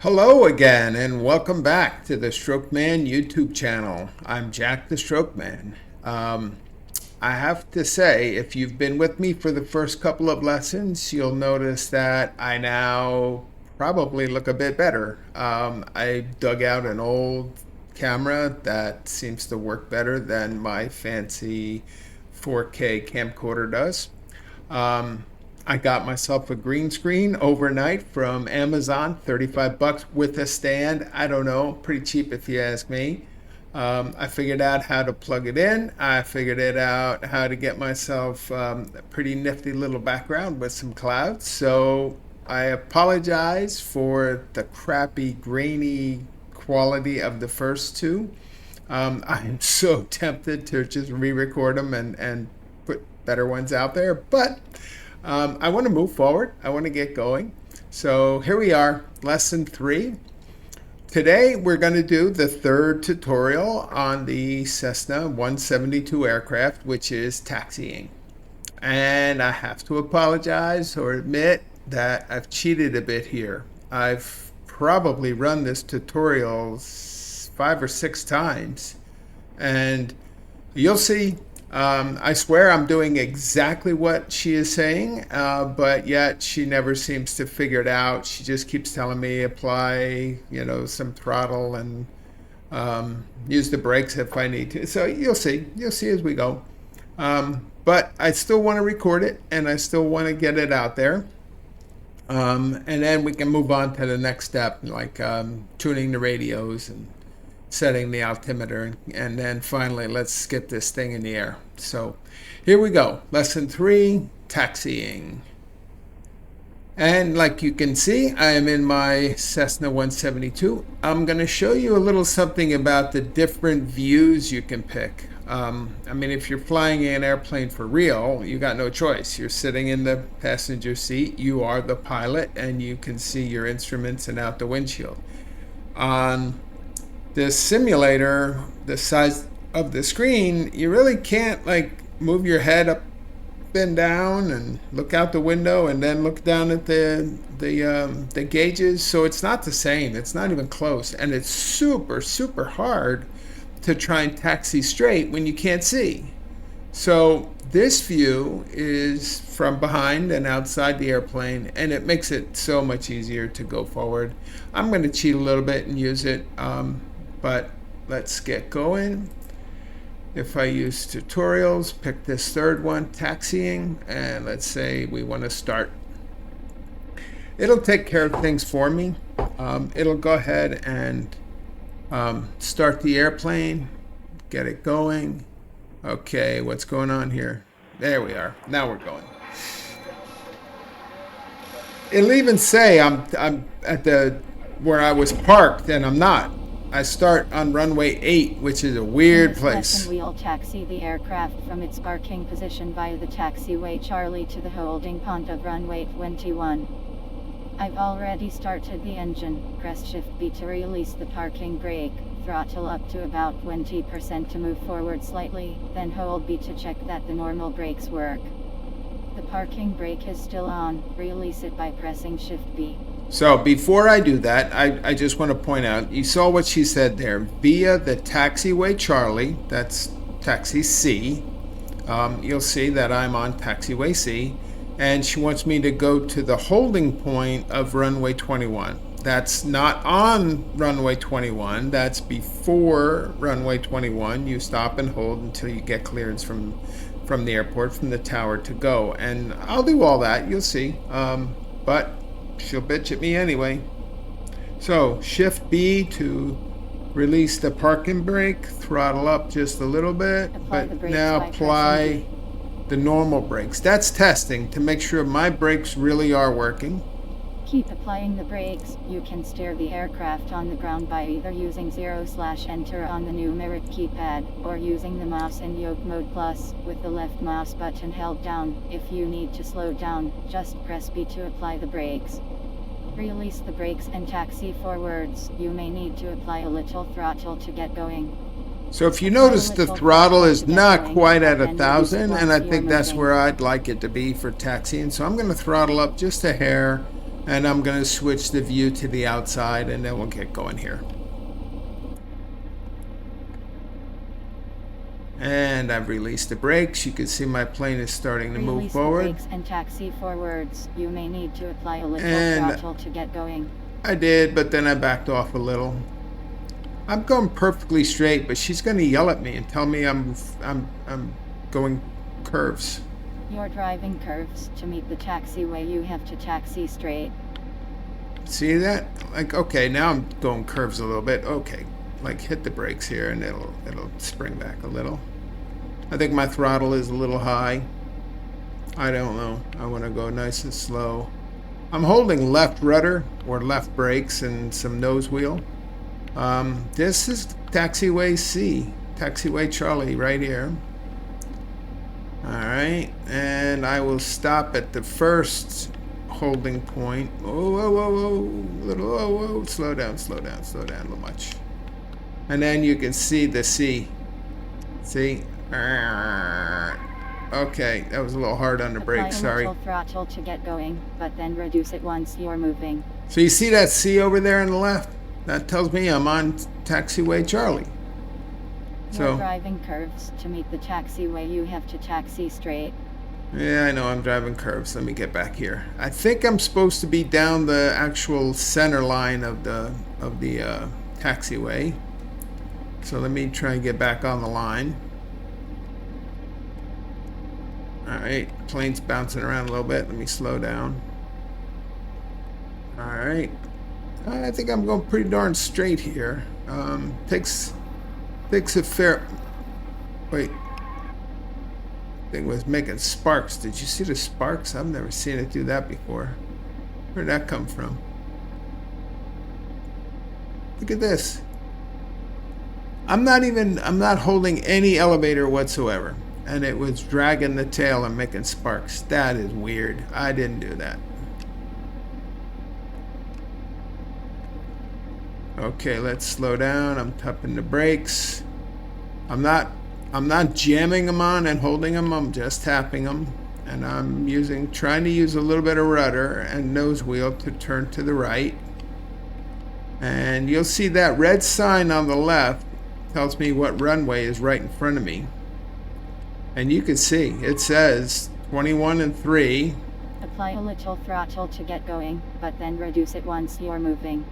Hello again, and welcome back to the Strokeman YouTube channel. I'm Jack the Strokeman. I have to say, if you've been with me for the first couple of lessons, you'll notice that I now probably look a bit better. I dug out an old camera that seems to work better than my fancy 4K camcorder does. I got myself a green screen overnight from Amazon, 35 bucks with a stand. I don't know, pretty cheap if you ask me. I figured out how to plug it in. I figured it out how to get myself a pretty nifty little background with some clouds. So I apologize for the crappy, grainy quality of the first two. I'm so tempted to just re-record them and put better ones out there, but I want to move forward. I want to get going. So here we are, lesson 3. Today we're going to do the third tutorial on the Cessna 172 aircraft, which is taxiing. And I have to apologize or admit that I've cheated a bit here. I've probably run this tutorial 5 or 6 times, and you'll see. I swear I'm doing exactly what she is saying, but yet she never seems to figure it out. She just keeps telling me apply, some throttle and use the brakes if I need to. So you'll see as we go. But I still want to record it, and I still want to get it out there. And then we can move on to the next step, like tuning the radios and setting the altimeter, and then finally let's get this thing in the air. So here we go, lesson 3, taxiing. And like you can see, I am in my Cessna 172. I'm going to show you a little something about the different views you can pick. If you're flying an airplane for real, you got no choice. You're sitting in the passenger seat, you are the pilot, and you can see your instruments and out the windshield. On this simulator, the size of the screen, you really can't move your head up and down and look out the window and then look down at the gauges. So it's not the same. It's not even close, and it's super hard to try and taxi straight when you can't see. So this view is from behind and outside the airplane, and it makes it so much easier to go forward. I'm going to cheat a little bit and use it. But let's get going. If I use tutorials, pick this third one, taxiing, and let's say we want to start. It'll take care of things for me. It'll go ahead and start the airplane, get it going. Okay, what's going on here? There we are. Now we're going. It'll even say I'm at where I was parked, and I'm not. I start on runway 8, which is a weird place. We'll taxi the aircraft from its parking position via the taxiway Charlie to the holding pond of runway 21. I've already started the engine. Press Shift B to release the parking brake. Throttle up to about 20% to move forward slightly, then hold B to check that the normal brakes work. The parking brake is still on. Release it by pressing Shift B. So before I do that, I just want to point out, you saw what she said there. Via the taxiway Charlie, that's taxi C, you'll see that I'm on taxiway C, and she wants me to go to the holding point of runway 21. That's not on runway 21, that's before runway 21. You stop and hold until you get clearance from the airport, from the tower to go. And I'll do all that, you'll see, but she'll bitch at me anyway. So Shift B to release the parking brake, throttle up just a little bit, but now apply the normal brakes. That's testing to make sure my brakes really are working. Keep applying the brakes. You can steer the aircraft on the ground by either using 0/enter on the numeric keypad, or using the mouse in yoke mode plus, with the left mouse button held down. If you need to slow down, just press B to apply the brakes. Release the brakes and taxi forwards. You may need to apply a little throttle to get going. So if you notice, the throttle is not quite at 1,000, and I think that's where I'd like it to be for taxiing. So I'm going to throttle up just a hair. And I'm going to switch the view to the outside, and then we'll get going here. And I've released the brakes. You can see my plane is starting to move forward. Release the brakes and taxi forwards. You may need to apply a little throttle to get going. I did, but then I backed off a little. I'm going perfectly straight, but she's going to yell at me and tell me I'm going curves. You're driving curves. To meet the taxiway, you have to taxi straight. See that? Like, okay, now I'm going curves a little bit. Okay, like hit the brakes here, and it'll spring back a little. I think my throttle is a little high. I don't know. I want to go nice and slow. I'm holding left rudder or left brakes and some nose wheel. This is taxiway C, taxiway Charlie right here. All right, and I will stop at the first holding point. Whoa, slow down a little much. And then you can see the C. See? Okay, that was a little hard on the brakes, sorry. Apply a little throttle to get going, but then reduce it once you're moving. So you see that C over there on the left? That tells me I'm on taxiway Charlie. You're driving curves. To meet the taxiway, you have to taxi straight. Yeah, I know I'm driving curves. Let me get back here. I think I'm supposed to be down the actual center line of the taxiway. So let me try and get back on the line. Alright, plane's bouncing around a little bit. Let me slow down. Alright. I think I'm going pretty darn straight here. Takes a fair... Wait. Thing was making sparks. Did you see the sparks? I've never seen it do that before. Where'd that come from? Look at this. I'm not holding any elevator whatsoever. And it was dragging the tail and making sparks. That is weird. I didn't do that. Okay, let's slow down. I'm tapping the brakes. I'm not jamming them on and holding them. I'm just tapping them. And I'm trying to use a little bit of rudder and nose wheel to turn to the right. And you'll see that red sign on the left tells me what runway is right in front of me. And you can see it says 21 and 3. Apply a little throttle to get going, but then reduce it once you're moving.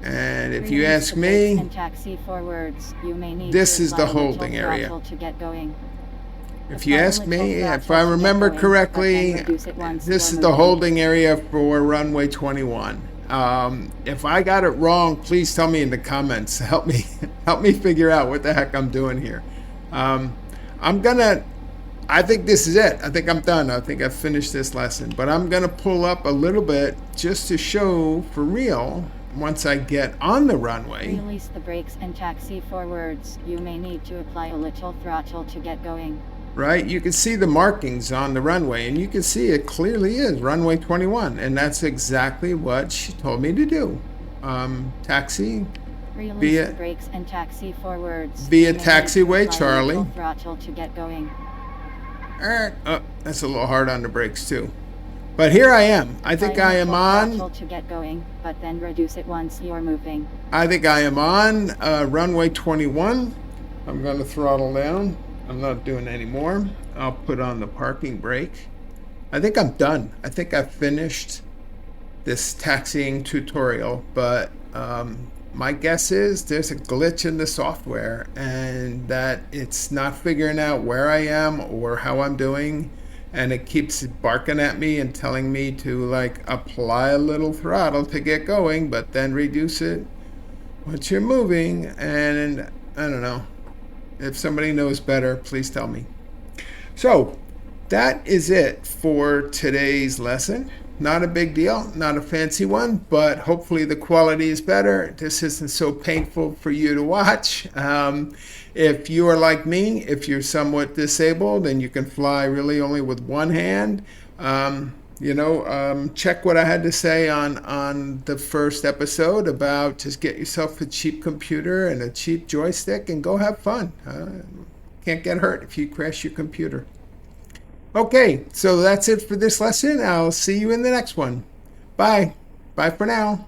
And if you ask me, and taxi forwards, you may need this to is the apply a little holding area. throttle to get going. If you ask me, if I remember correctly, this is the holding area for runway 21. If I got it wrong, please tell me in the comments. Help me figure out what the heck I'm doing here. I think this is it. I think I'm done. I think I've finished this lesson. But I'm gonna pull up a little bit just to show for real once I get on the runway. Release the brakes and taxi forwards. You may need to apply a little throttle to get going. Right, you can see the markings on the runway, and you can see it clearly is runway 21, and that's exactly what she told me to do. Taxi Release the brakes and taxi forwards. Via taxiway Charlie. A little throttle to get going. That's a little hard on the brakes too. But here I am. I think I am on. To get going, but then reduce it once you're moving. I think I am on runway 21. I'm going to throttle down. I'm not doing any more. I'll put on the parking brake. I think I'm done. I think I've finished this taxiing tutorial, but my guess is there's a glitch in the software and that it's not figuring out where I am or how I'm doing, and it keeps barking at me and telling me to like apply a little throttle to get going, but then reduce it once you're moving. And I don't know. If somebody knows better, please tell me. So that is it for today's lesson. Not a big deal, not a fancy one, but hopefully the quality is better. This isn't so painful for you to watch. If you are like me, if you're somewhat disabled and you can fly really only with one hand, check what I had to say on the first episode about just get yourself a cheap computer and a cheap joystick and go have fun. Can't get hurt if you crash your computer. Okay, so that's it for this lesson. I'll see you in the next one. Bye. Bye for now.